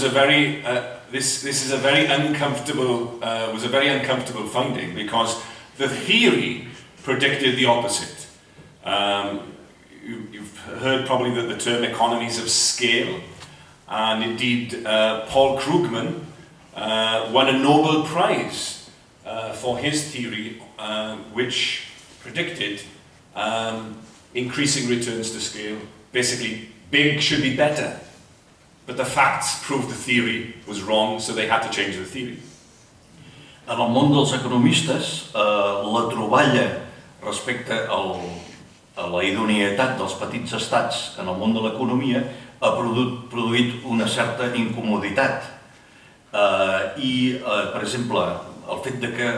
This is a very uncomfortable finding, because the theory predicted the opposite. You've heard probably the term economies of scale, and indeed Paul Krugman won a Nobel Prize for his theory, which predicted increasing returns to scale. Basically, big should be better. But the facts proved the theory was wrong, so they had to change the theory. En el món dels economistes, la troballa respecte a la idoneïtat dels petits estats en el món de l'economia ha produït una certa incomoditat. Per exemple, el fet que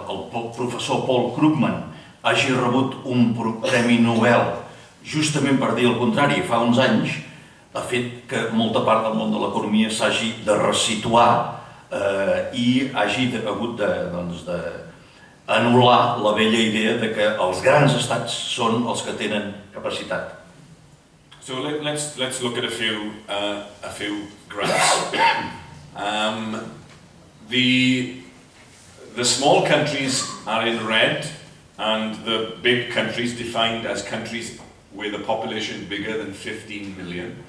el professor Paul Krugman hagi rebut un premi Nobel justament per dir el contrari fa uns anys, ha fet que molta part del món de l'economia s'hagi de resituar i hagi hagut d'anul·lar la vella idea de que els grans estats són els que tenen capacitat. So let's look at a few graphs. The small countries are in red, and the big countries, defined as countries with a population bigger than 15 million,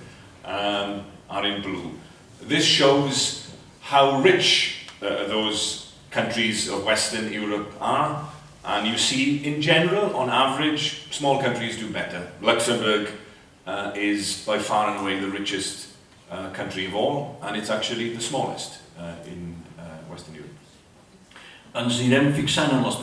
are in blue. This shows how rich those countries of Western Europe are, and you see, in general, on average, small countries do better. Luxembourg is by far and away the richest country of all, and it's actually the smallest in Western Europe. Ens anirem fixant en els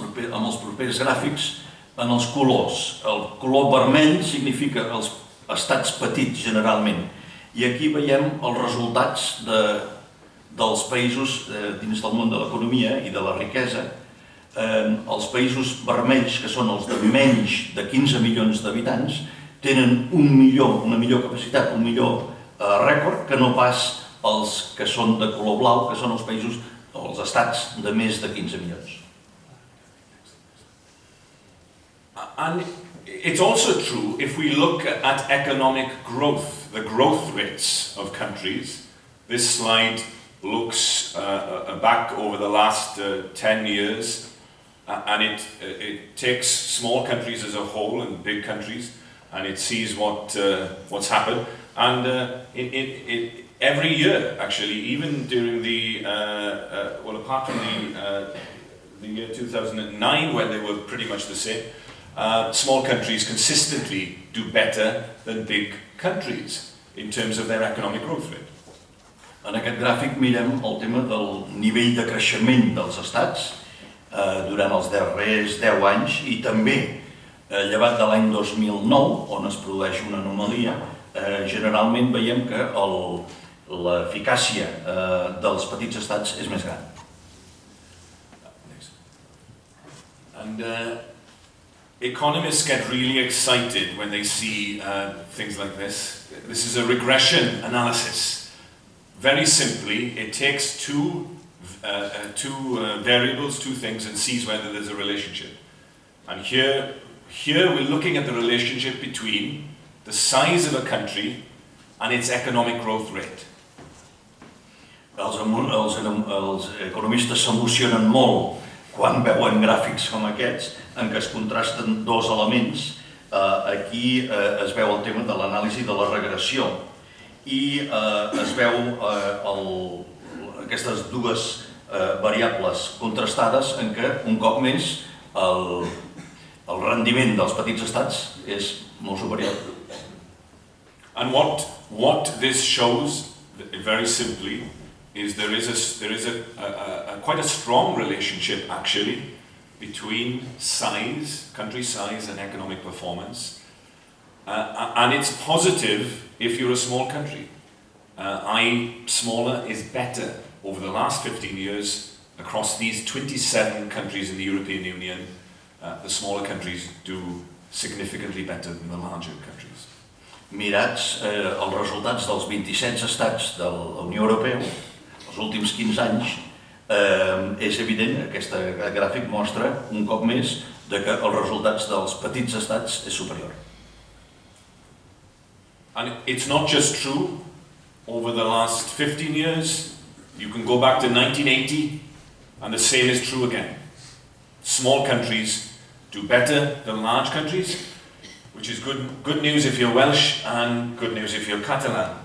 propers gràfics en els colors. El color vermell significa els estats petits, generalment. I aquí veiem els resultats dels països dins del món de l'economia i de la riquesa. Els països vermells, que són els de menys de 15 milions d'habitants, tenen una millor capacitat, un millor rècord, que no pas els que són de color blau, que són els països, els estats de més de 15 milions. And it's also true, if we look at economic growth, the growth rates of countries. This slide looks back over the last 10 years, and it takes small countries as a whole and big countries, and it sees what's happened. And every year, actually, even during apart from the year 2009, when they were pretty much the same, small countries consistently do better than big countries in terms of their economic growth rate. En aquest gràfic mirem el tema del nivell de creixement dels estats durant els darrers 10 anys i també, llevat de l'any 2009, on es produeix una anomalia, generalment veiem que l'eficàcia dels petits estats és més gran. And economists get really excited when they see things like this. This is a regression analysis. Very simply, it takes two variables, two things, and sees whether there's a relationship. And here we're looking at the relationship between the size of a country and its economic growth rate. Els economistes s'emocionen molt quan veuen gràfics com aquests, en què es contrasten dos elements. Aquí es veu el tema de l'anàlisi de la regressió i es veu aquestes dues variables contrastades en què, un cop més, el rendiment dels petits estats és molt superior. And what this shows, very simply, is there is quite a strong relationship, actually, between size, country size, and economic performance. And it's positive if you're a small country. Smaller is better. Over the last 15 years, across these 27 countries in the European Union, the smaller countries do significantly better than the larger countries. Mirats els resultats dels 27 estats de la Unió Europea, els últims 15 anys, és evident, aquest gràfic mostra un cop més que els resultats dels petits estats és superior. And it's not just true over the last 15 years. You can go back to 1980, and the same is true again. Small countries do better than large countries, which is good news if you're Welsh and good news if you're Catalan.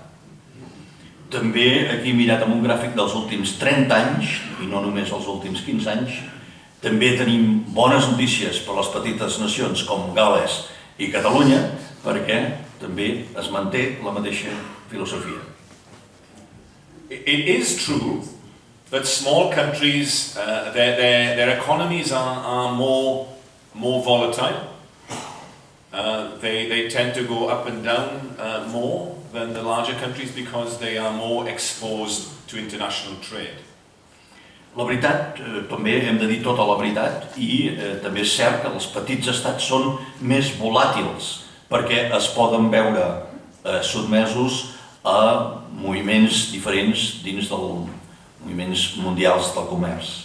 També, aquí mirat amb un gràfic dels últims 30 anys, i no només els últims 15 anys, també tenim bones notícies per les petites nacions com Gal·les i Catalunya, perquè també es manté la mateixa filosofia. It is true that small countries, their economies are more volatile. They tend to go up and down more than the larger countries because they are more exposed to international trade. La veritat, també hem de dir tota la veritat, i també és cert que els petits estats són més volàtils perquè es poden veure sotmesos a moviments diferents dins dels moviments mundials del comerç.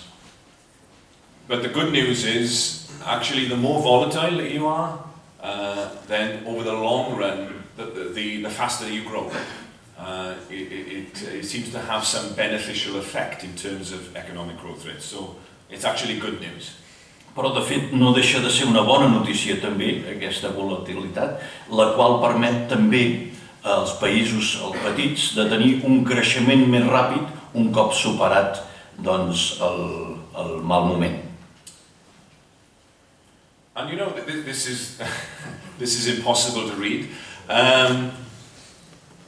But the good news is, actually, the more volatile you are, then over the long run, the faster you grow. It seems to have some beneficial effect in terms of economic growth rates. So it's actually good news. Però, de fet, no deixa de ser una bona notícia també, aquesta volatilitat, la qual permet també als països petits de tenir un creixement més ràpid un cop superat, doncs, el mal moment. And you know, this is impossible to read.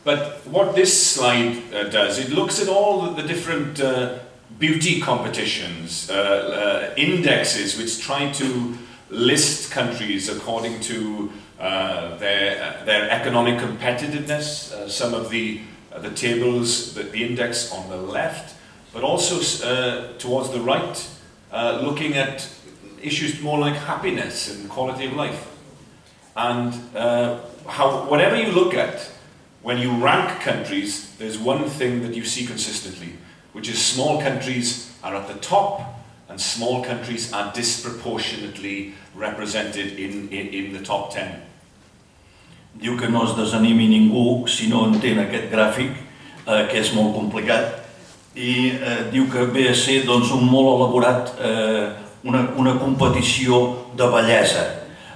But what this slide does, it looks at all the different beauty competitions, indexes which try to list countries according to their economic competitiveness. Some of the tables, the index on the left, but also towards the right, looking at issues more like happiness and quality of life. And whatever you look at, when you rank countries, there's one thing that you see consistently, which is small countries are at the top and small countries are disproportionately represented in the top 10. Diu que no es desanimi ningú si no entén aquest gràfic, que és molt complicat, i diu que ve a ser doncs, un molt elaborat, una competició de bellesa,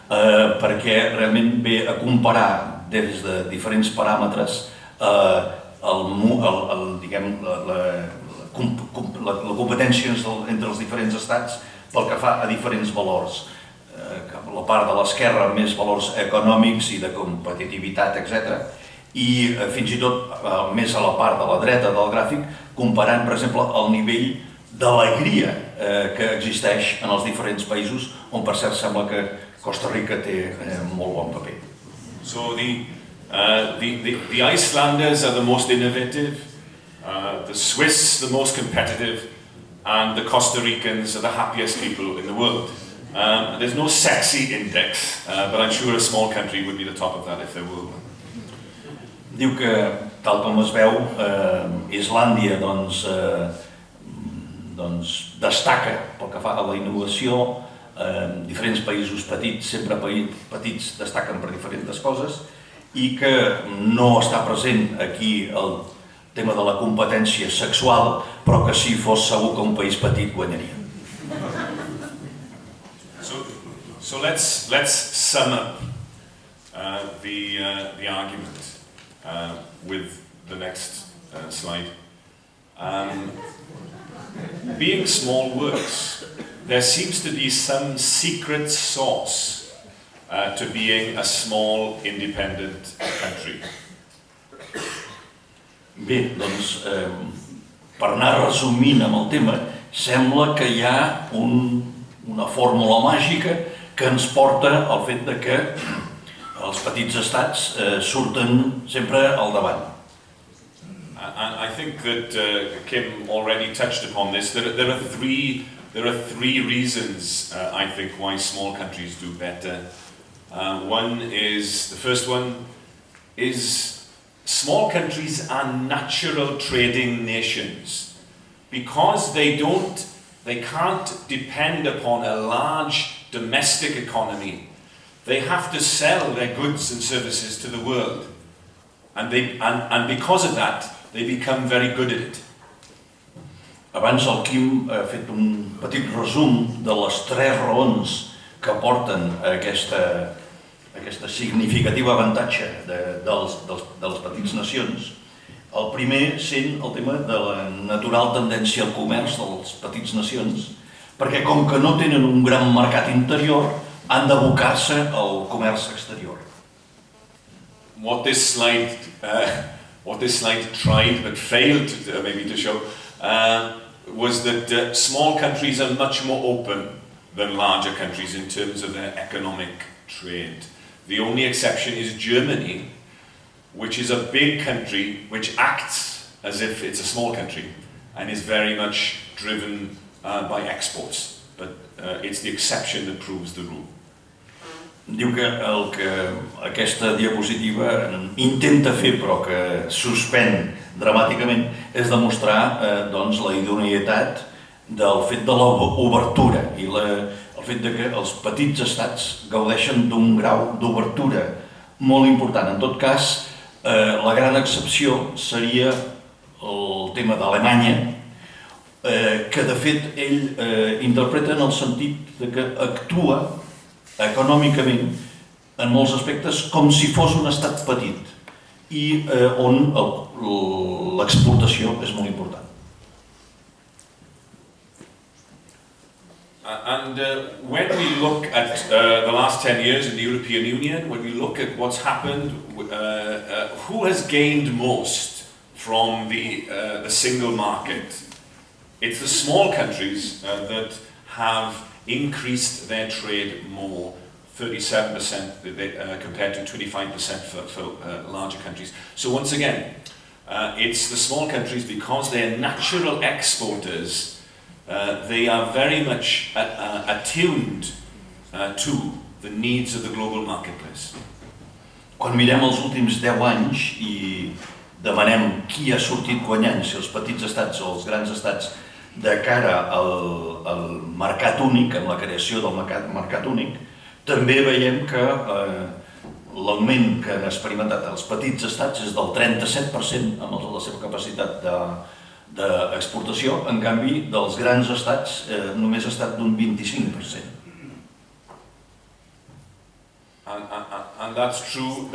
perquè realment ve a comparar des de diferents paràmetres la competència entre els diferents estats pel que fa a diferents valors. La part de l'esquerra més valors econòmics i de competitivitat, etc. I fins i tot més a la part de la dreta del gràfic, comparant, per exemple, el nivell d'alegria que existeix en els diferents països, on per cert sembla que Costa Rica té molt bon paper. So the Icelanders are the most innovative, the Swiss the most competitive, and the Costa Ricans are the happiest people in the world. There's no sexy index, but I'm sure a small country would be the top of that if there were one. Diu que, tal com es veu, Islàndia destaca pel que fa a la innovació, diferents països petits, sempre petits, destaquen per diferents coses, i que no està present aquí el tema de la competència sexual, però que si fos segur que un país petit guanyaria. So let's sum up the argument with the next slide. Being small works. There seems to be some secret sauce to being a small, independent country. Bé, doncs, per anar resumint amb el tema, sembla que hi ha una fórmula màgica que ens porta al fet de que els petits estats surten sempre al davant. And I think that Kim already touched upon this. There are three reasons, I think, why small countries do better. The first one is small countries are natural trading nations. Because they can't depend upon a large domestic economy. They have to sell their goods and services to the world. And because of that, they become very good at it. Abans el Quim ha fet un petit resum de les 3 raons que porten a aquesta significativa avantatge de les petites nacions. El primer sent el tema de la natural tendència al comerç de les petites nacions, perquè com que no tenen un gran mercat interior, han d'abocar-se al comerç exterior. What this slide tried but failed maybe to show was that small countries are much more open than larger countries in terms of their economic trade. The only exception is Germany, which is a big country which acts as if it's a small country and is very much driven by exports. But it's the exception that proves the rule. Diu que el que aquesta diapositiva intenta fer però que suspèn dramàticament és demostrar doncs, la idoneïtat del fet de l'obertura i el fet de que els petits estats gaudeixen d'un grau d'obertura molt important. En tot cas, la gran excepció seria el tema d'Alemanya, que de fet ell interpreta en el sentit de que actua econòmicament en molts aspectes com si fos un estat petit i on l'exportació és molt important. And when we look at the last 10 years in the European Union, when we look at what's happened, who has gained most from the single market? It's the small countries that have increased their trade more, 37% compared to 25% for larger countries. So once again, it's the small countries, because they're natural exporters, they are very much attuned to the needs of the global marketplace. Quan mirem els últims 10 anys i demanem qui ha sortit guanyant, si els petits estats o els grans estats, de cara al mercat únic, amb la creació del mercat únic, també veiem que l'augment que han experimentat els petits estats és del 37% amb la seva capacitat d'exportació, en canvi dels grans estats només ha estat d'un 25%. And that's true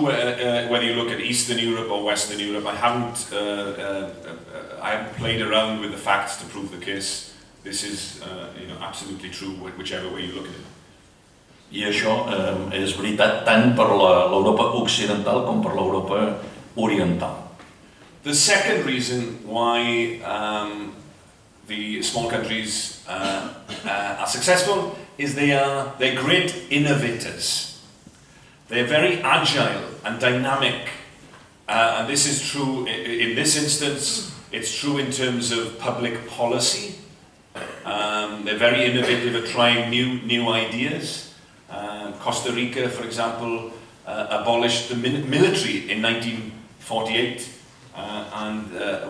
whether you look at Eastern Europe or Western Europe. I haven't played around with the facts to prove the case. This is absolutely true whichever way you look at it. I això és veritat tant per l'Europa occidental com per l'Europa oriental. The second reason why the small countries are successful is they're great innovators. They're very agile and dynamic, and this is true in this instance. It's true in terms of public policy. They're very innovative at trying new ideas. Costa Rica, for example, abolished the military in 1948,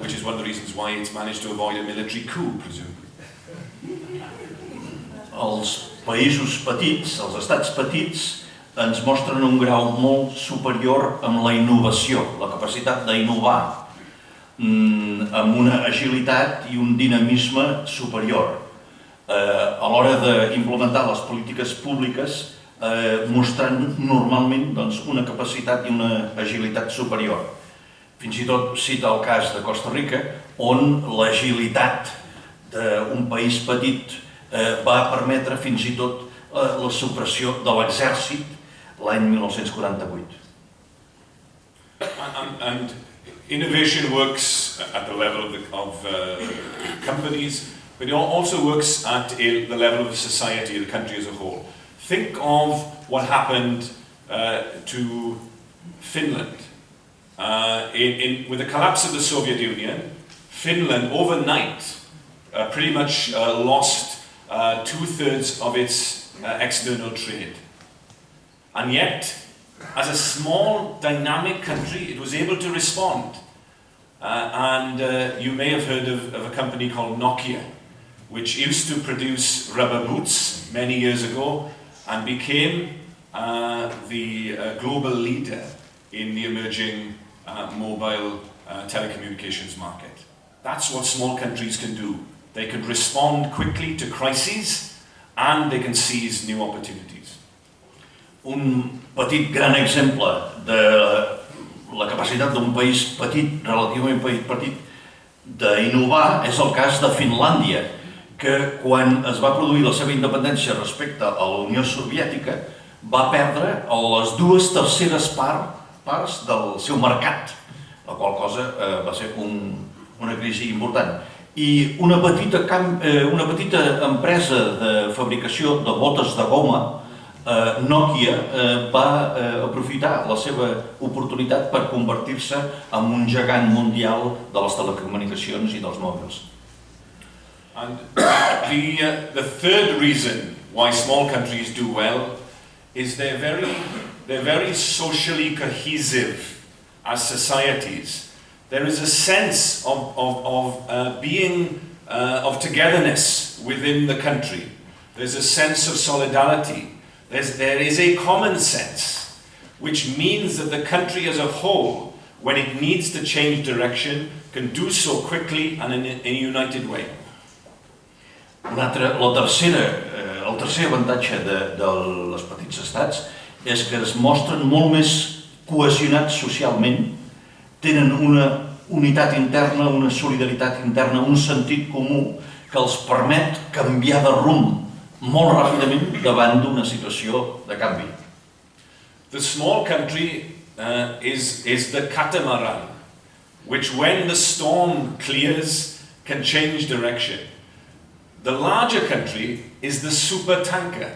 which is one of the reasons why it's managed to avoid a military coup, presumably. Els països petits, els estats petits, ens mostren un grau molt superior amb la innovació, la capacitat d'innovar, amb una agilitat i un dinamisme superior. A l'hora d'implementar les polítiques públiques, mostrant normalment una capacitat i una agilitat superior. Fins i tot cita el cas de Costa Rica, on l'agilitat d'un país petit va permetre fins i tot la supressió de l'exèrcit l'any 1948. And innovation works at the level of companies, but it also works at the level of society, the country as a whole. Think of what happened to Finland. With the collapse of the Soviet Union, Finland overnight pretty much lost 2/3 of its external trade. And yet, as a small, dynamic country, it was able to respond. You may have heard of a company called Nokia, which used to produce rubber boots many years ago and became the global leader in the emerging mobile telecommunications market. That's what small countries can do. They can respond quickly to crises and they can seize new opportunities. Un petit gran exemple de la capacitat d'un país petit, relativament petit, d'innovar és el cas de Finlàndia, que quan es va produir la seva independència respecte a la Unió Soviètica va perdre les 2/3 parts del seu mercat, la qual cosa va ser una crisi important. I una petita empresa de fabricació de botes de goma, Nokia, va aprofitar la seva oportunitat per convertir-se en un gegant mundial de les telecomunicacions i dels mòbils. And the third reason why small countries do well is they're very socially cohesive as societies. There is a sense of togetherness within the country. There's a sense of solidarity. There is a common sense, which means that the country as a whole, when it needs to change direction, can do so quickly and in a united way. El tercer avantatge de les petits estats és que es mostren molt més cohesionats socialment, tenen una unitat interna, una solidaritat interna, un sentit comú que els permet canviar de rumb molt ràpidament davant d'una situació de canvi. The small country is the catamaran, which when the storm clears can change direction. The larger country is the supertanker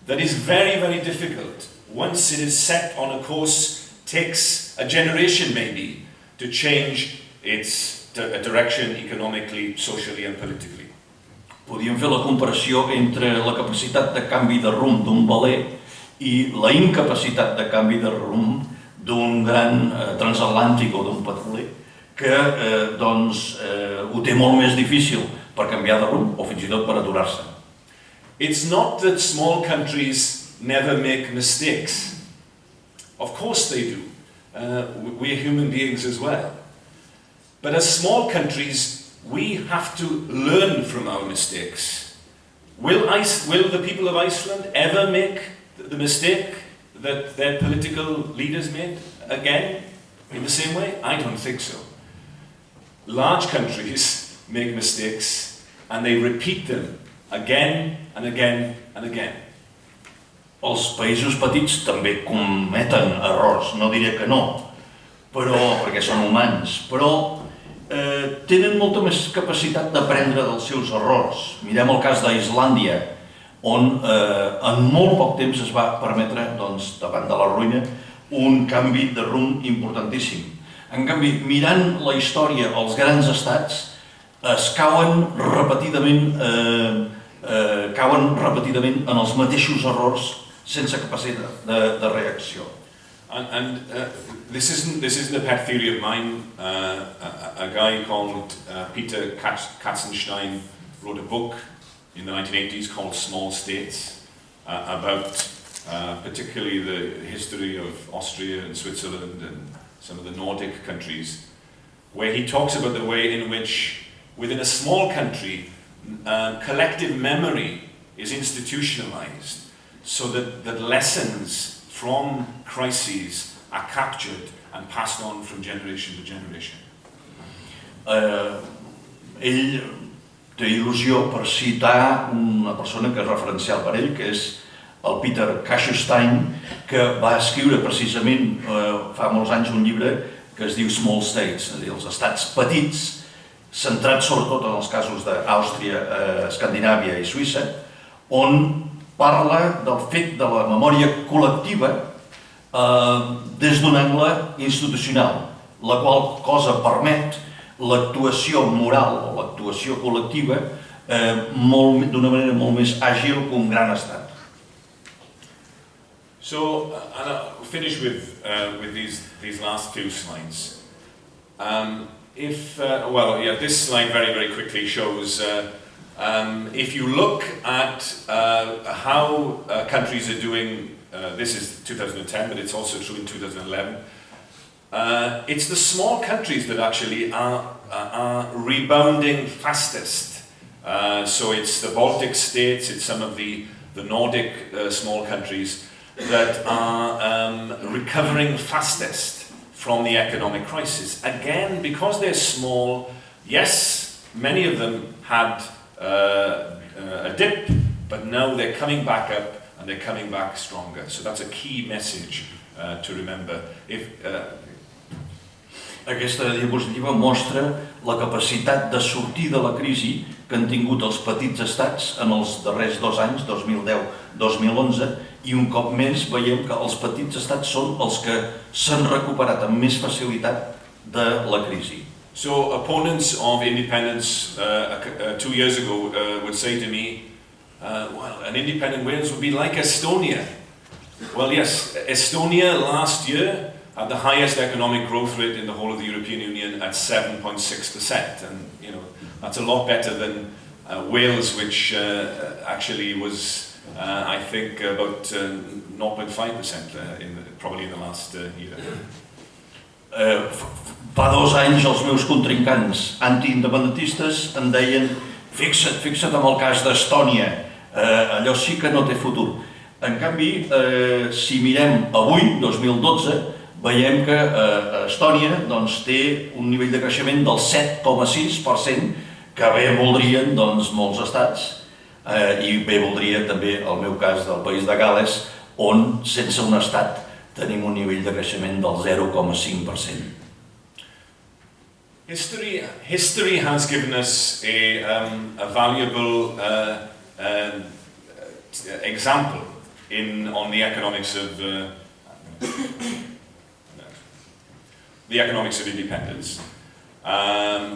that is very, very difficult. Once it is set on a course, takes a generation maybe to change its direction economically, socially and politically. Podríem fer la comparació entre la capacitat de canvi de rumb d'un veler i la incapacitat de canvi de rumb d'un gran transatlàntic o d'un petroler que ho té molt més difícil per canviar de rumb o fins i tot per aturar-se. It's not that small countries never make mistakes. Of course they do. We're human beings as well. But as small countries, we have to learn from our mistakes. Will the people of Iceland ever make the mistake that their political leaders made again in the same way? I don't think so. Large countries make mistakes and they repeat them again and again and again. Els països petits també cometen errors, no diré que no, perquè són humans, però tenen molta més capacitat d'aprendre dels seus errors. Mirem el cas d'Islàndia, on en molt poc temps es va permetre, davant de la ruïna, un canvi de rumb importantíssim. En canvi, mirant la història, els grans estats es cauen repetidament en els mateixos errors sense capacitat de reacció. And this isn't a pet theory of mine. A guy called Peter Katzenstein wrote a book in the 1980s called Small States about particularly the history of Austria and Switzerland and some of the Nordic countries, where he talks about the way in which within a small country collective memory is institutionalized so that lessons from crises are captured and passed on from generation to generation. Ell té il·lusió per citar una persona que és referencial per ell, que és el Peter Katzenstein, que va escriure precisament fa molts anys un llibre que es diu Small States, és a dir, els estats petits, centrats sobretot en els casos d'Àustria, Escandinàvia i Suïssa, on parla del fet de la memòria col·lectiva des d'un angle institucional, la qual cosa permet l'actuació moral o l'actuació col·lectiva d'una manera molt més àgil que un gran estat. So, and I'll finish with these last few slides. This slide very, very quickly shows if you look at how countries are doing, this is 2010, but it's also true in 2011, it's the small countries that actually are rebounding fastest. So it's the Baltic states, it's some of the Nordic small countries that are recovering fastest from the economic crisis. Again, because they're small, yes, many of them had a dip, but now they're coming back up and they're coming back stronger. So that's a key message to remember. Aquesta diapositiva mostra la capacitat de sortir de la crisi que han tingut els petits estats en els darrers 2 anys, 2010-2011, i un cop més veiem que els petits estats són els que s'han recuperat amb més facilitat de la crisi. So opponents of independence 2 years ago would say to me, well, an independent Wales would be like Estonia. Well, yes, Estonia last year had the highest economic growth rate in the whole of the European Union at 7.6%, and that's a lot better than Wales, which actually was, I think, about 0.5% probably in the last year. Fa 2 anys els meus contrincants antiindependentistes em deien fixa't en el cas d'Estònia, allò sí que no té futur. En canvi, si mirem avui, 2012, veiem que Estònia té un nivell de creixement del 7,6%, que bé voldrien molts estats, i bé voldria també el meu cas del país de Gal·les, on sense un estat tenim un nivell de creixement del 0,5%. History has given us a valuable example on the economics of independence,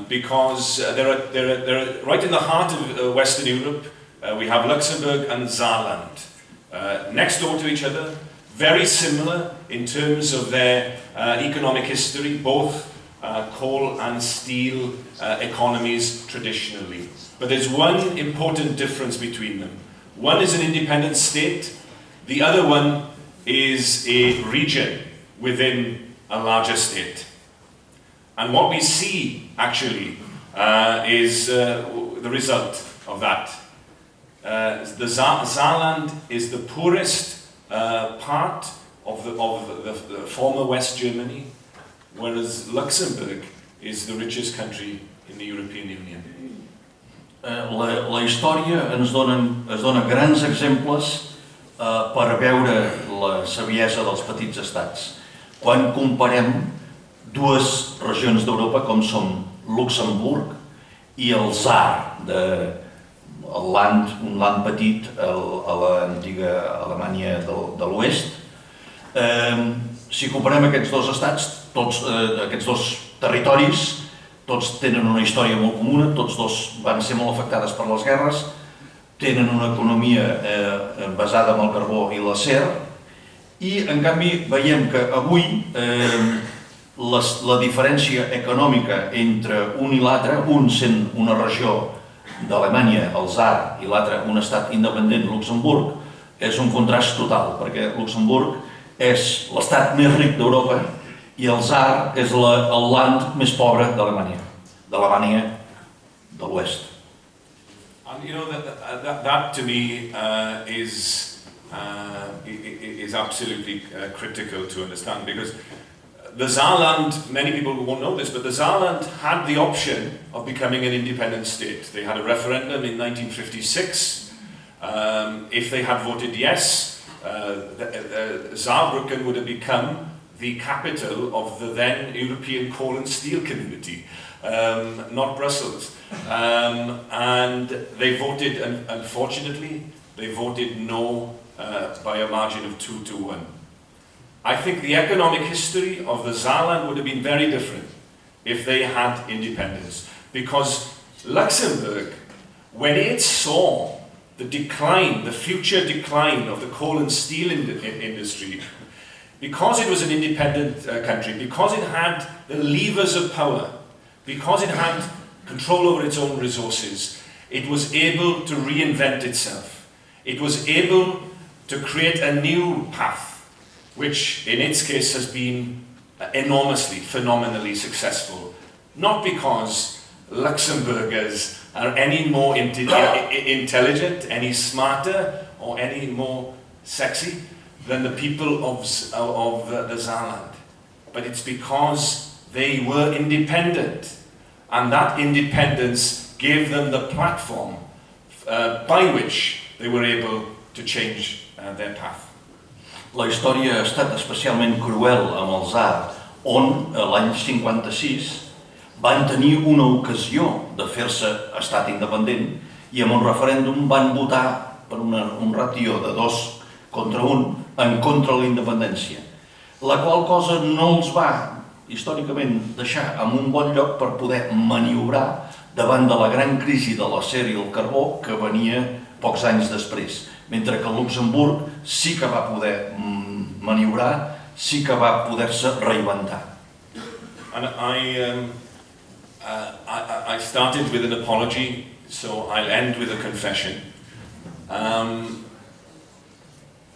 because they're right in the heart of Western Europe. We have Luxembourg and Saarland next door to each other, very similar in terms of their economic history, both coal and steel economies traditionally. But there's one important difference between them. One is an independent state, the other one is a region within a larger state. And what we see actually is the result of that. The Saarland is the poorest part of the former West Germany, whereas Luxembourg is the richest country in the European Union. La història ens dona grans exemples per veure la saviesa dels petits estats. Quan comparem dues regions d'Europa com són Luxemburg i el Saar, un land petit a l'antiga Alemanya de l'Oest. Si comparem aquests dos estats, aquests dos territoris, tots tenen una història molt comuna, tots dos van ser molt afectades per les guerres, tenen una economia basada en el carbó i l'acer, i en canvi veiem que avui la diferència econòmica entre un i l'altre, un sent una regió d'Alemanya, el Saar, i l'altre un estat independent, Luxemburg, és un contrast total, perquè Luxemburg és l'estat més ric d'Europa i el Saar és el land més pobre d'Alemanya de l'Oest. And that to me is absolutely critical to understand, because the Saarland, many people won't know this, but the Saarland had the option of becoming an independent state. They had a referendum in 1956. If they had voted yes, Saarbrücken would have become the capital of the then European coal and steel community, not Brussels. And they voted, unfortunately, they voted no by a margin of 2-1. I think the economic history of the Saarland would have been very different if they had independence, because Luxembourg, when it saw the decline, the future decline of the coal and steel industry, because it was an independent country, because it had the levers of power, because it had control over its own resources, it was able to reinvent itself. It was able to create a new path, which in its case has been enormously, phenomenally successful, not because Luxembourgers are any more intelligent, any smarter, or any more sexy than the people of the Saarland, but it's because they were independent, and that independence gave them the platform by which they were able to change their path. La història ha estat especialment cruel amb el Saar, on l'any 56 van tenir una ocasió de fer-se estat independent i amb un referèndum van votar per un ratió de 2 contra 1 en contra de la independència, la qual cosa no els va, històricament, deixar en un bon lloc per poder maniobrar davant de la gran crisi de l'acer i el carbó que venia pocs anys després, mentre que Luxemburg sí que va poder maniobrar, sí que va poder-se reinventar. And I started with an apology, so I'll end with a confession.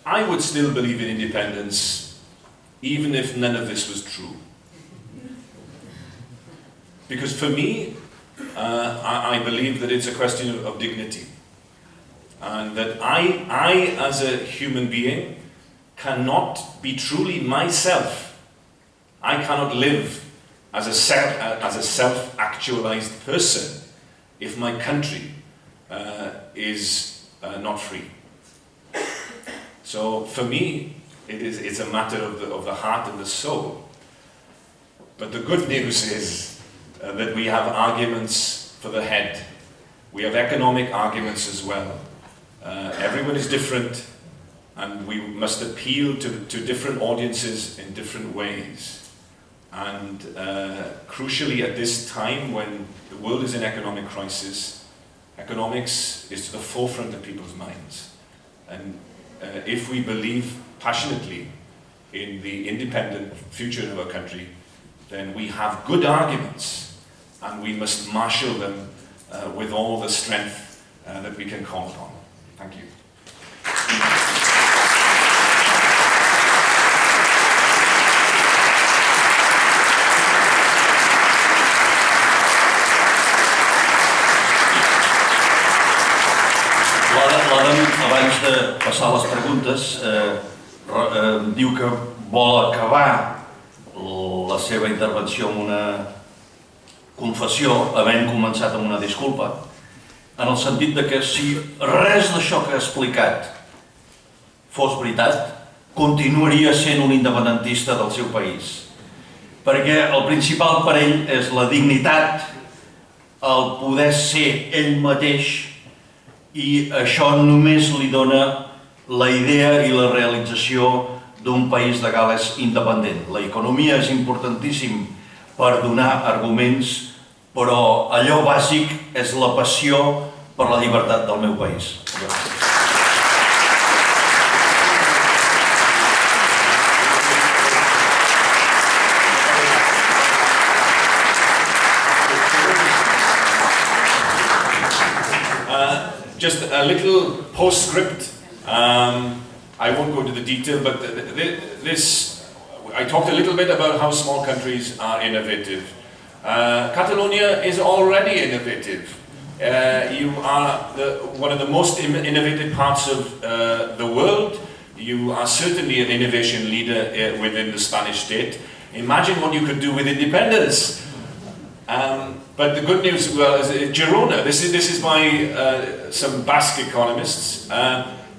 I would still believe in independence, even if none of this was true. Because for me, I believe that it's a question of dignity. And that I, as a human being, cannot be truly myself. I cannot live as a self-actualized person if my country is not free. So for me, it's a matter of the heart and the soul. But the good news is that we have arguments for the head. We have economic arguments as well. Everyone is different, and we must appeal to different audiences in different ways. And crucially, at this time when the world is in economic crisis, economics is to the forefront of people's minds. And if we believe passionately in the independent future of our country, then we have good arguments, and we must marshal them with all the strength that we can call upon. Thank you. L'Adam, abans de passar a les preguntes, diu que vol acabar la seva intervenció amb una confessió, havent començat amb una disculpa, en el sentit de que si res d'això que ha explicat fos veritat, continuaria sent un independentista del seu país. Perquè el principal per ell és la dignitat, el poder ser ell mateix, i això només li dona la idea i la realització d'un país de Gal·les independent. L'economia és importantíssim per donar arguments, però allò bàsic és la passió per la llibertat del meu país. Just a little postscript. I won't go into the detail, but I talked a little bit about how small countries are innovative. Catalonia is already innovative. You are one of the most innovative parts of the world. You are certainly an innovation leader within the Spanish state. Imagine what you could do with independence. But the good news, well, is Girona. This is by some Basque economists.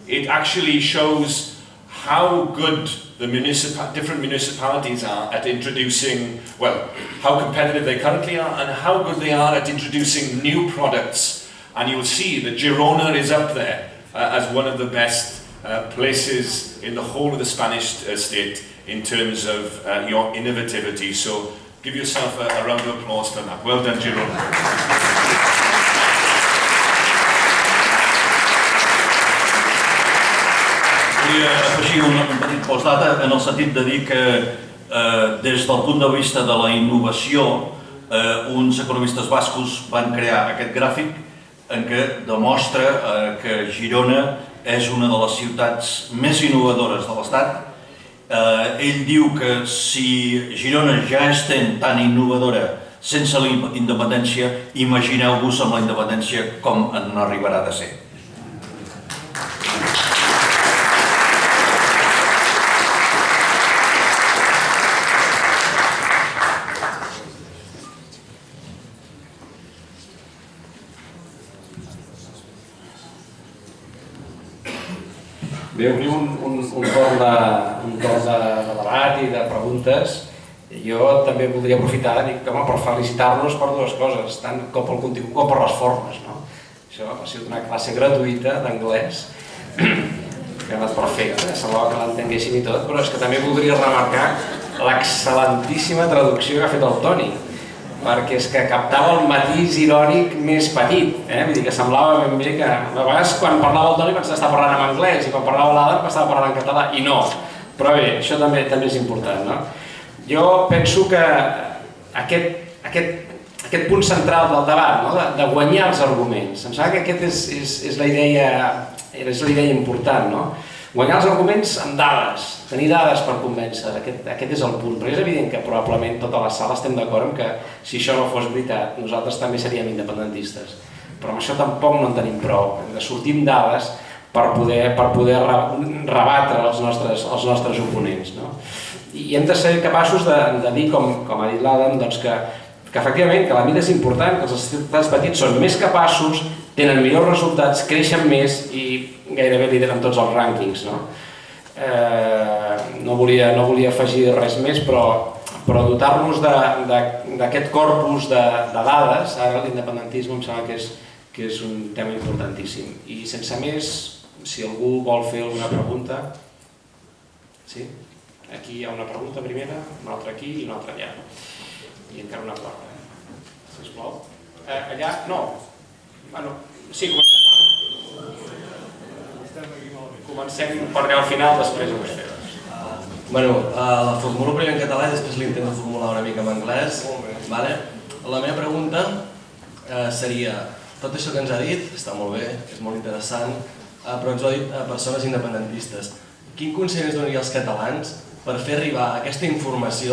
It actually shows how good the different municipalities are at introducing, well, how competitive they currently are and how good they are at introducing new products. And you'll see that Girona is up there as one of the best places in the whole of the Spanish state in terms of your innovativity. So give yourself a round of applause for that. Well done, Girona. Volia afegir un petit postdata en el sentit de dir que des del punt de vista de la innovació, uns economistes bascos van crear aquest gràfic en què demostra que Girona és una de les ciutats més innovadores de l'Estat ell diu que si Girona ja és tan innovadora sense la independència, imagineu-vos amb la independència com en arribarà de ser. Bé, obrim un torn de debat i de preguntes. Jo també voldria aprofitar per felicitar-nos per dues coses, tant com pel contingut com per les formes. Això ha sigut una classe gratuïta d'anglès, que ha anat perfecte, semblava que l'entenguessin i tot, però és que també voldria remarcar l'excel·lentíssima traducció que ha fet el Toni, perquè és que captava el matís irònic més petit, vull dir que semblava ben bé que a vegades quan parlava el Toni pensava que estava parlant en anglès i quan parlava l'Adam estava parlant en català, i no. Però bé, això també és important, no? Jo penso que aquest punt central del debat, de guanyar els arguments, em sembla que aquesta és la idea important, no? Guanyar els arguments amb dades, tenir dades per convèncer, aquest és el punt, però és evident que probablement tota la sala estem d'acord amb que si això no fos veritat, nosaltres també seríem independentistes, però amb això tampoc no en tenim prou, hem de sortir amb dades per poder rebatre els nostres oponents, no? I hem de ser capaços de dir, com ha dit l'Adam, que efectivament que la mida és important, que els estats petits són més capaços, tenen millors resultats, creixen més i gairebé lideren tots els rànquings. No volia afegir res més, però dotar-nos d'aquest corpus de dades, ara l'independentisme em sembla que és un tema importantíssim. I sense més, si algú vol fer alguna pregunta... Sí? Aquí hi ha una pregunta primera, una altra aquí i una altra allà. I encara una quarta. Sisplau. Allà? No. Sí, comencem per allà al final, després ho veuré. La formulo primer en català i després l'intento formular una mica en anglès. La meva pregunta seria, tot això que ens ha dit està molt bé, és molt interessant, però ens ho ha dit persones independentistes. Quin consell ens donaria als catalans per fer arribar aquesta informació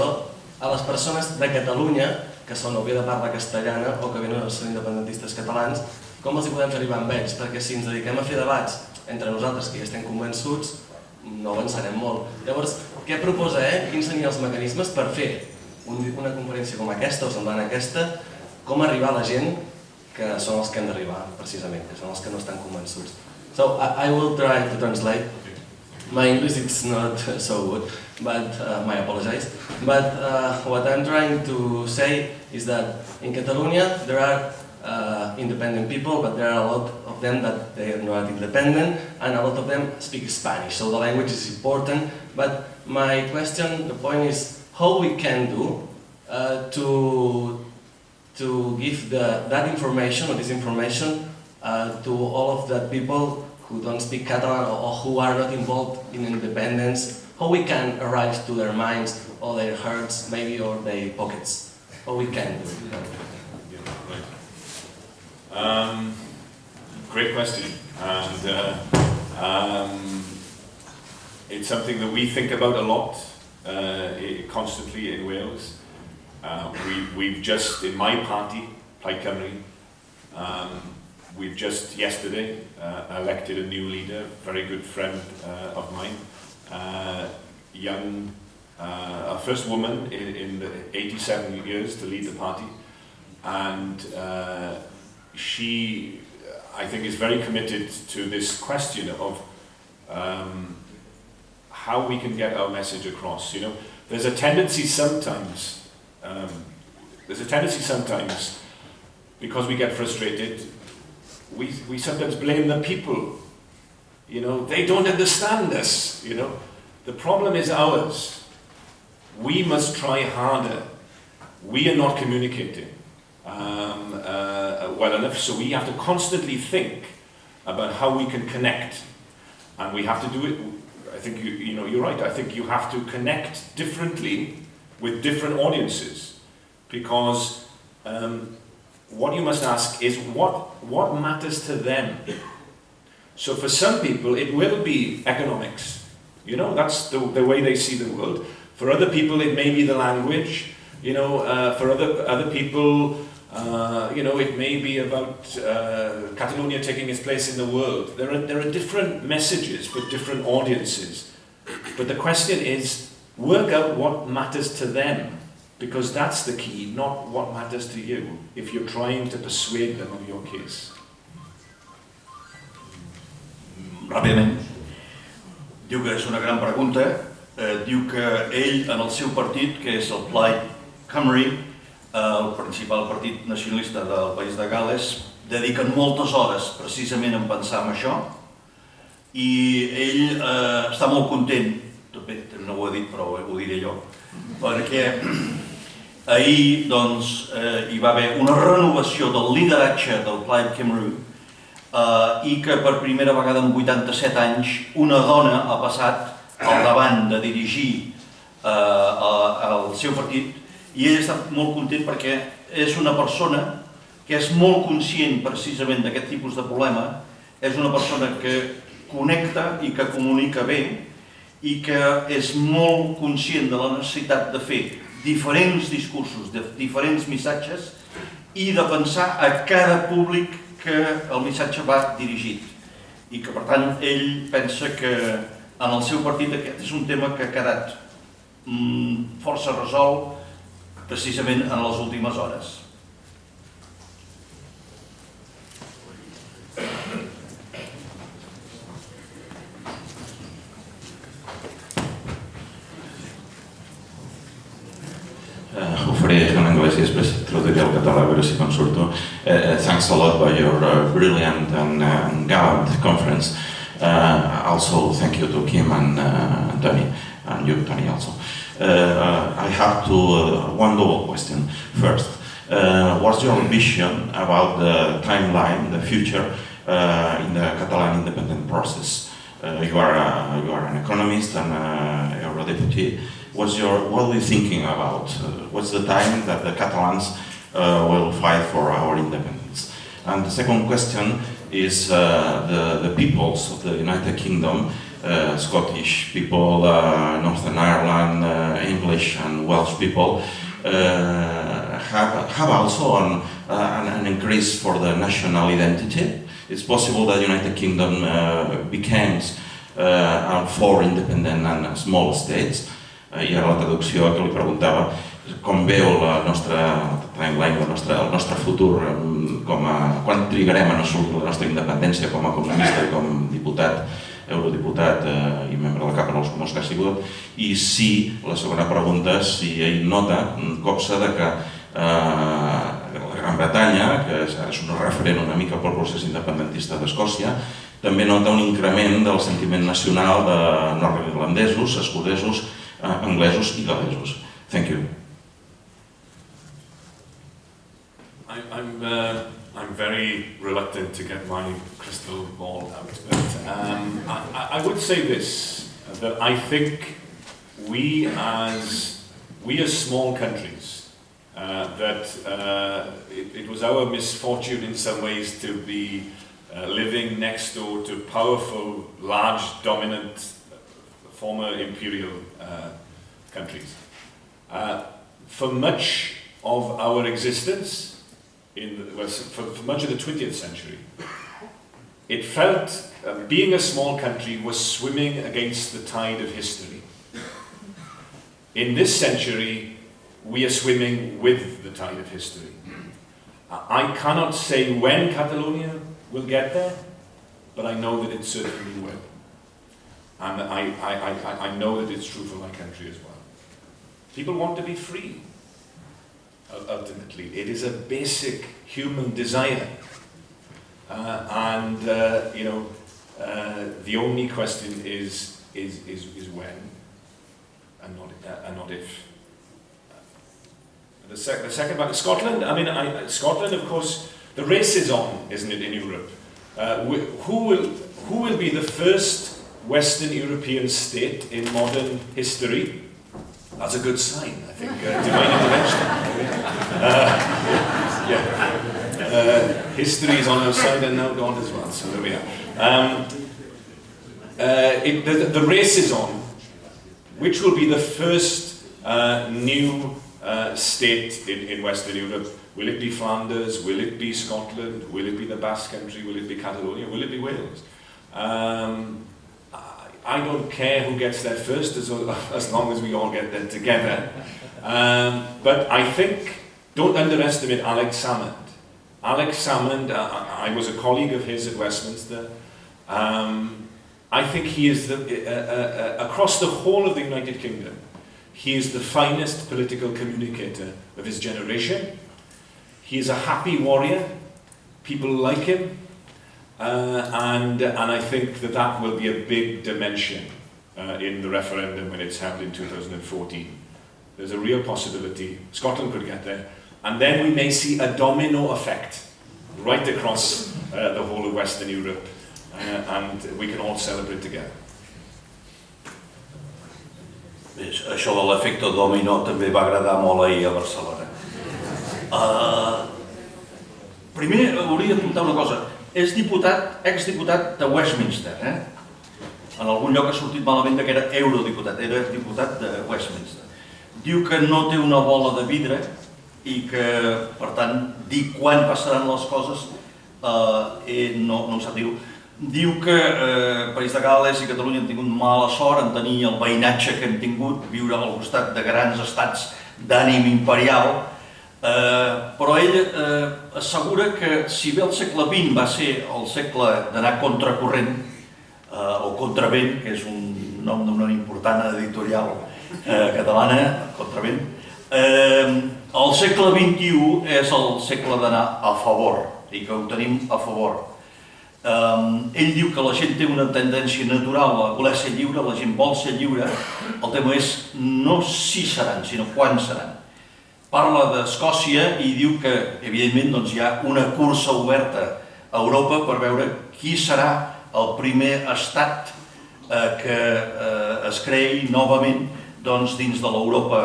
a les persones de Catalunya, que són o bé de parla castellana o que venen a ser independentistes catalans, com els hi podem fer arribar amb ells? Perquè si ens dediquem a fer debats entre nosaltres, que ja estem convençuts, no avançarem molt. Llavors, què proposa, quins serien els mecanismes per fer una conferència com aquesta o semblant a aquesta, com arribar a la gent que són els que han d'arribar, precisament, que són els que no estan convençuts. So, I will try to translate. My English is not so good, but I apologize. But what I'm trying to say is that in Catalonia there are independent people, but there are a lot of them that they are not independent, and a lot of them speak Spanish, so the language is important. But my question, the point is how we can do to give that information or this information to all of the people who don't speak Catalan or who are not involved in independence, how we can arrive to their minds or their hearts maybe or their pockets, how we can do it. Great question, and it's something that we think about a lot, constantly in Wales. We've just, in my party, Plaid Cymru, we've just yesterday elected a new leader, very good friend of mine, our first woman in the 87 years to lead the party, and she, I think, is very committed to this question of how we can get our message across. You know, there's a tendency sometimes, because we get frustrated, we sometimes blame the people. You know, they don't understand us. You know, the problem is ours. We must try harder. We are not communicating well enough, so we have to constantly think about how we can connect, and we have to do it. I think you're right. I think you have to connect differently with different audiences, because what you must ask is what matters to them. So for some people it will be economics, You know, that's the way they see the world. For other people, it may be the language. You know, for other people, you know, it may be about Catalonia taking its place in the world. There are different messages for different audiences. But the question is, work out what matters to them, because that's the key, not what matters to you, if you're trying to persuade them of your case. Ràpidament. Diu que és una gran pregunta. Diu que ell, en el seu partit, que és el Plaid Cymru, el principal partit nacionalista del país de Gal·les, dediquen moltes hores precisament en pensar en això, i ell està molt content, bé, no ho he dit però ho diré jo, perquè ahir doncs, hi va haver una renovació del lideratge del Plaid Cymru, i que per primera vegada en 87 anys una dona ha passat al davant de dirigir el seu partit, i ell està molt content perquè és una persona que és molt conscient precisament d'aquest tipus de problema, és una persona que connecta i que comunica bé i que és molt conscient de la necessitat de fer diferents discursos, de diferents missatges i de pensar a cada públic que el missatge va dirigit, i que per tant ell pensa que en el seu partit aquest és un tema que ha quedat força resolt precisament en les últimes hores. Ho faré en anglès i després traduiré al català a veure si me'n surto. Thanks a lot by your brilliant and gallant conference. Also thank you to Kim and Tony, and you, Tony, also. I have one double question. First, what's your vision about the timeline, the future in the Catalan independent process? You are an economist and a Eurodeputee. What are you thinking about? What's the time that the Catalans will fight for our independence? And the second question is the peoples of the United Kingdom, Scottish people, Northern Ireland, English and Welsh people, have also an increase for the national identity. It's possible that the United Kingdom becomes four independent and small states. I ara la traducció que li preguntava com veu el nostre futur, quan trigarem a assolir la nostra independència com a economista i com diputat, eurodiputat i membre del CAP en els comuns que ha sigut, i si, la segona pregunta, si ell nota, copsa de que la Gran Bretanya, que és un referent una mica pel procés independentista d'Escòcia, també nota un increment del sentiment nacional de nord-irlandesos, escocesos, anglesos i gal·lesos. Thank you. I'm very reluctant to get my crystal ball out, but I would say this, that I think we as small countries, that it was our misfortune in some ways to be living next door to powerful, large, dominant former imperial countries. For much of our existence, for much of the 20th century, it felt being a small country was swimming against the tide of history. In this century, we are swimming with the tide of history. I cannot say when Catalonia will get there, but I know that it certainly will. And I know that it's true for my country as well. People want to be free, ultimately. It is a basic human desire. The only question is when, and not if. The second part, Scotland. I mean, Scotland, of course, the race is on, isn't it, in Europe? Who will be the first Western European state in modern history? That's a good sign, I think. Divine intervention. History is on our side and now God as well, so there we are. the race is on. Which will be the first new state in Western Europe? Will it be Flanders? Will it be Scotland? Will it be the Basque Country? Will it be Catalonia? Will it be Wales? I don't care who gets there first, as long as we all get there together. But I think, don't underestimate Alex Salmond. Alex Salmond, I was a colleague of his at Westminster. I think he is, across the whole of the United Kingdom, he is the finest political communicator of his generation. He is a happy warrior. People like him. And I think that will be a big dimension in the referendum when it's held in 2014. There's a real possibility Scotland could get there. And then we may see a domino effect right across the whole of Western Europe. And we can all celebrate together. Bé, això de l'efecte dominó també va agradar molt ahir a Barcelona. Primer hauria d'apuntar una cosa. És exdiputat de Westminster. En algun lloc ha sortit malament que era eurodiputat, era diputat de Westminster. Diu que no té una bola de vidre i que, per tant, dir quan passaran les coses no ho sap dir. Diu que País de Gales i Catalunya han tingut mala sort en tenir el veïnatge que hem tingut, viure al costat de grans estats d'ànim imperial, però ell assegura que si bé el segle XX va ser el segle d'anar contracorrent, o contravent, que és un nom d'una important editorial catalana, contravent, el segle XXI és el segle d'anar a favor, i que ho tenim a favor. Ell diu que la gent té una tendència natural a voler ser lliure, la gent vol ser lliure, el tema és no si seran, sinó quan seran. Parla d'Escòcia i diu que, evidentment, hi ha una cursa oberta a Europa per veure qui serà el primer estat que es creï novament dins de l'Europa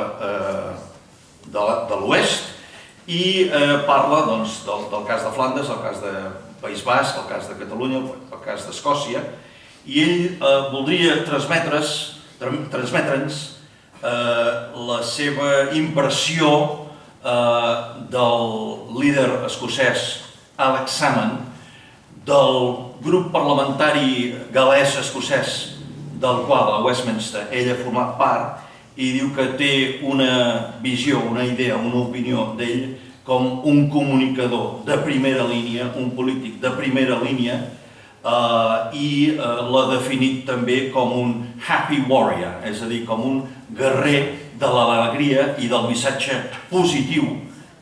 de l'Oest i parla del cas de Flandes, el cas de País Basc, el cas de Catalunya, el cas d'Escòcia, i ell voldria transmetre'ns la seva impressió del líder escocès Alex Salmond, del grup parlamentari galès-escocès del qual a Westminster ell ha format part, i diu que té una visió, una idea, una opinió d'ell com un comunicador de primera línia, un polític de primera línia, i l'ha definit també com un happy warrior, és a dir, com un guerrer de l'alegria i del missatge positiu,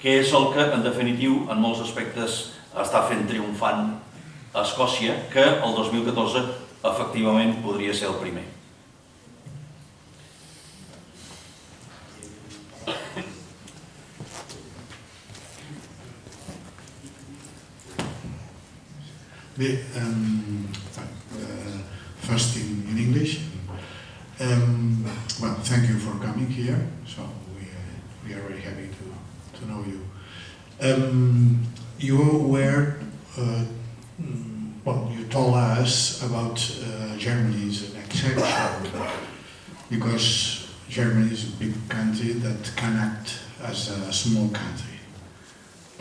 que és el que, en definitiu, en molts aspectes està fent triomfant a Escòcia, que el 2014 efectivament podria ser el primer. First in English. Well, thank you for coming here. So we are very happy to know you. You were, well, you told us about Germany is an exception because Germany is a big country that can act as a small country.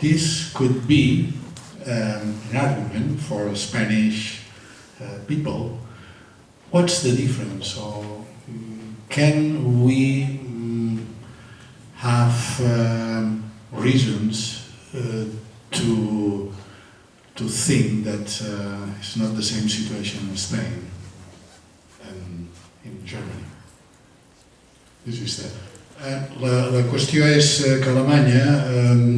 This could be an argument for Spanish people. What's the difference? Or can we have reasons to think that it's not the same situation in Spain and in Germany? This is that. La qüestió és que Alemanya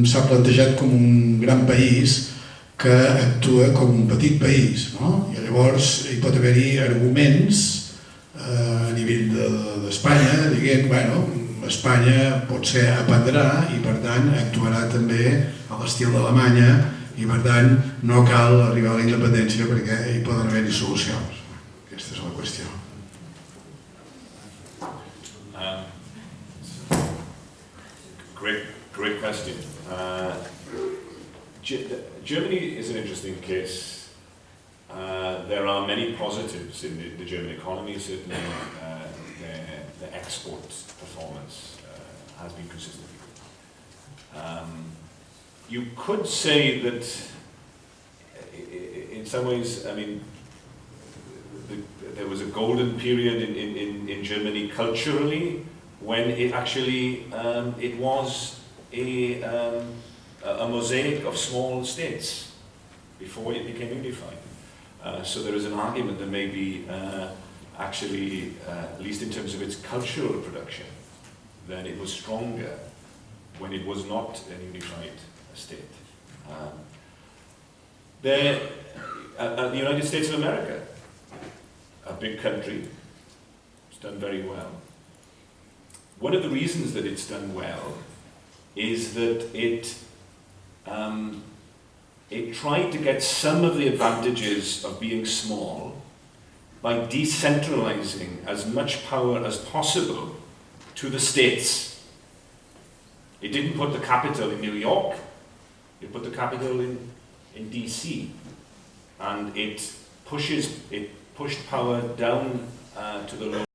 s'ha plantejat com un gran país que actua com un petit país, no? I llavors hi pot haver-hi arguments a nivell d'Espanya dient, bueno, Espanya potser aprendrà i per tant actuarà també a l'estil d'Alemanya i per tant no cal arribar a la independència perquè hi poden haver-hi solucions. Aquesta és la qüestió. Great question. Germany is an interesting case there are many positives in the German economy. Certainly, their export performance has been consistently good. You could say that, in some ways, I mean, there was a golden period in Germany culturally when it actually it was a mosaic of small states before it became unified. So there is an argument that maybe actually, at least in terms of its cultural production, then it was stronger when it was not a unified state. The United States of America, a big country, it's done very well. One of the reasons that it's done well is that it tried to get some of the advantages of being small by decentralizing as much power as possible to the states. It didn't put the capital in New York, it put the capital in DC, and it pushed power down to the local